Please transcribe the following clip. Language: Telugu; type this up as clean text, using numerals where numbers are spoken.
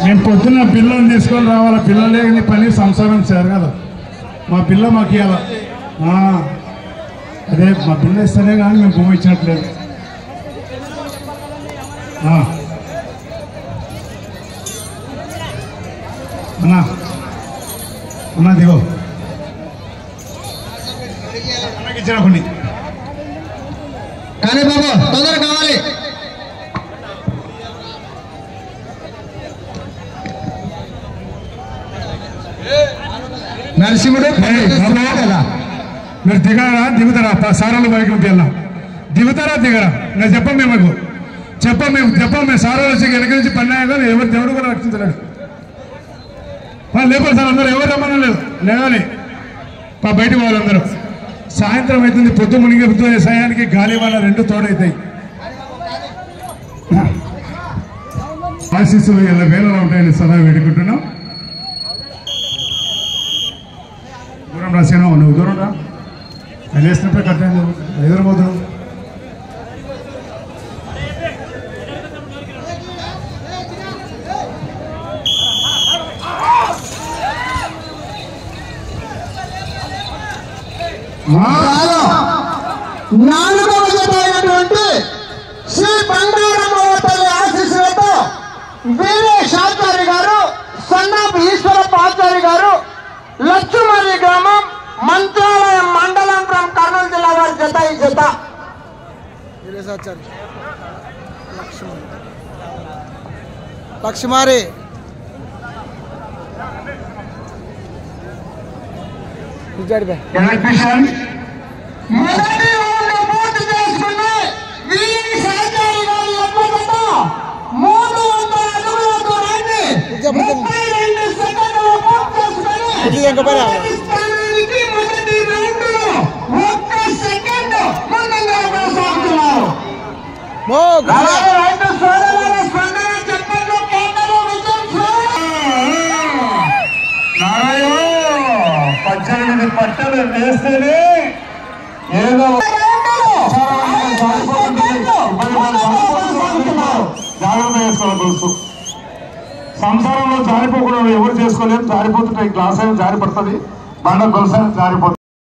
మేము పొద్దున్న పిల్లల్ని తీసుకొని రావాలా, పిల్లలు లేని పని సంసారం సార్ కదా, మా పిల్ల మాకు ఇవ్వాలా. అదే మా పిల్ల ఇస్తేనే కానీ మేము భూమి ఇచ్చినట్లేదు. అన్నా అన్నా దిగో అన్నకి ఇచ్చిన కొన్ని కానీ బాబు తొందర కావాలి. నరసింహుడు మీరు దిగారా దిగుతారా? సారాలు బయటకు వెళ్ళా దిగుతారా దిగరా? నేను చెప్పం మేము చెప్పం సారాలు వచ్చి వెనక నుంచి పన్నాయగా ఎవరు దేవుడు కూడా రక్షించలేడు. లేపాలి సార్, అందరూ ఎవరు రమ్మన్నా లేదు లేవాలి. బయటకు వాళ్ళందరూ సాయంత్రం అవుతుంది, పొద్దు మునిగి సమయానికి గాలి వాళ్ళ రెండు తోడవుతాయి. ఆశీస్సులు ఇలా వేలలో ఉంటాయని సదా వేడుకుంటున్నాం. దూరం రాసాను, నువ్వు దూరం రా, నేను వేసినప్పుడే కట్టాను, ఎదురుపోతున్నావు. నాలుగవ జత అయినటువంటి శ్రీ బంగారమ్మ తల్లి ఆశీస్సులతో వీరేష్ ఆచార్య గారు, సన్నాపు ఈశ్వరప్ప ఆచార్య గారు, లచ్చుమర్రి గ్రామం, మంత్రాలయం మండలం ఫ్రమ్ కర్నూలు జిల్లా వారి జత ఈ జత. లక్ష్మారి మొదటి రౌండ్ పూర్తి చేసుకుని వీరేష్ ఆచార్య గారి ఎప్పుడట 300 అడుగుల దూరాన్ని 32 సెకండ్లలో పూర్తి చేసుకుని స్థానానికి మొదటి రౌండ్ లో 1 సెకండ్ ముందంగా కొనసాగుతున్నారు. రైతు సోదరుల స్పందన చెప్పండి, కేంద్రంలో విజయం. 18 పట్టలు వేస్తేనే ఏదో జాగ్రత్త చేసుకోవాలి. తెలుసు సంసారంలో జారిపోకుండా ఎవరు చేసుకోలేదు, జారిపోతుంటాయి. గ్లాస్ అయినా జారి పడుతుంది, బండ గొలుసు అయినా జారిపోతుంది.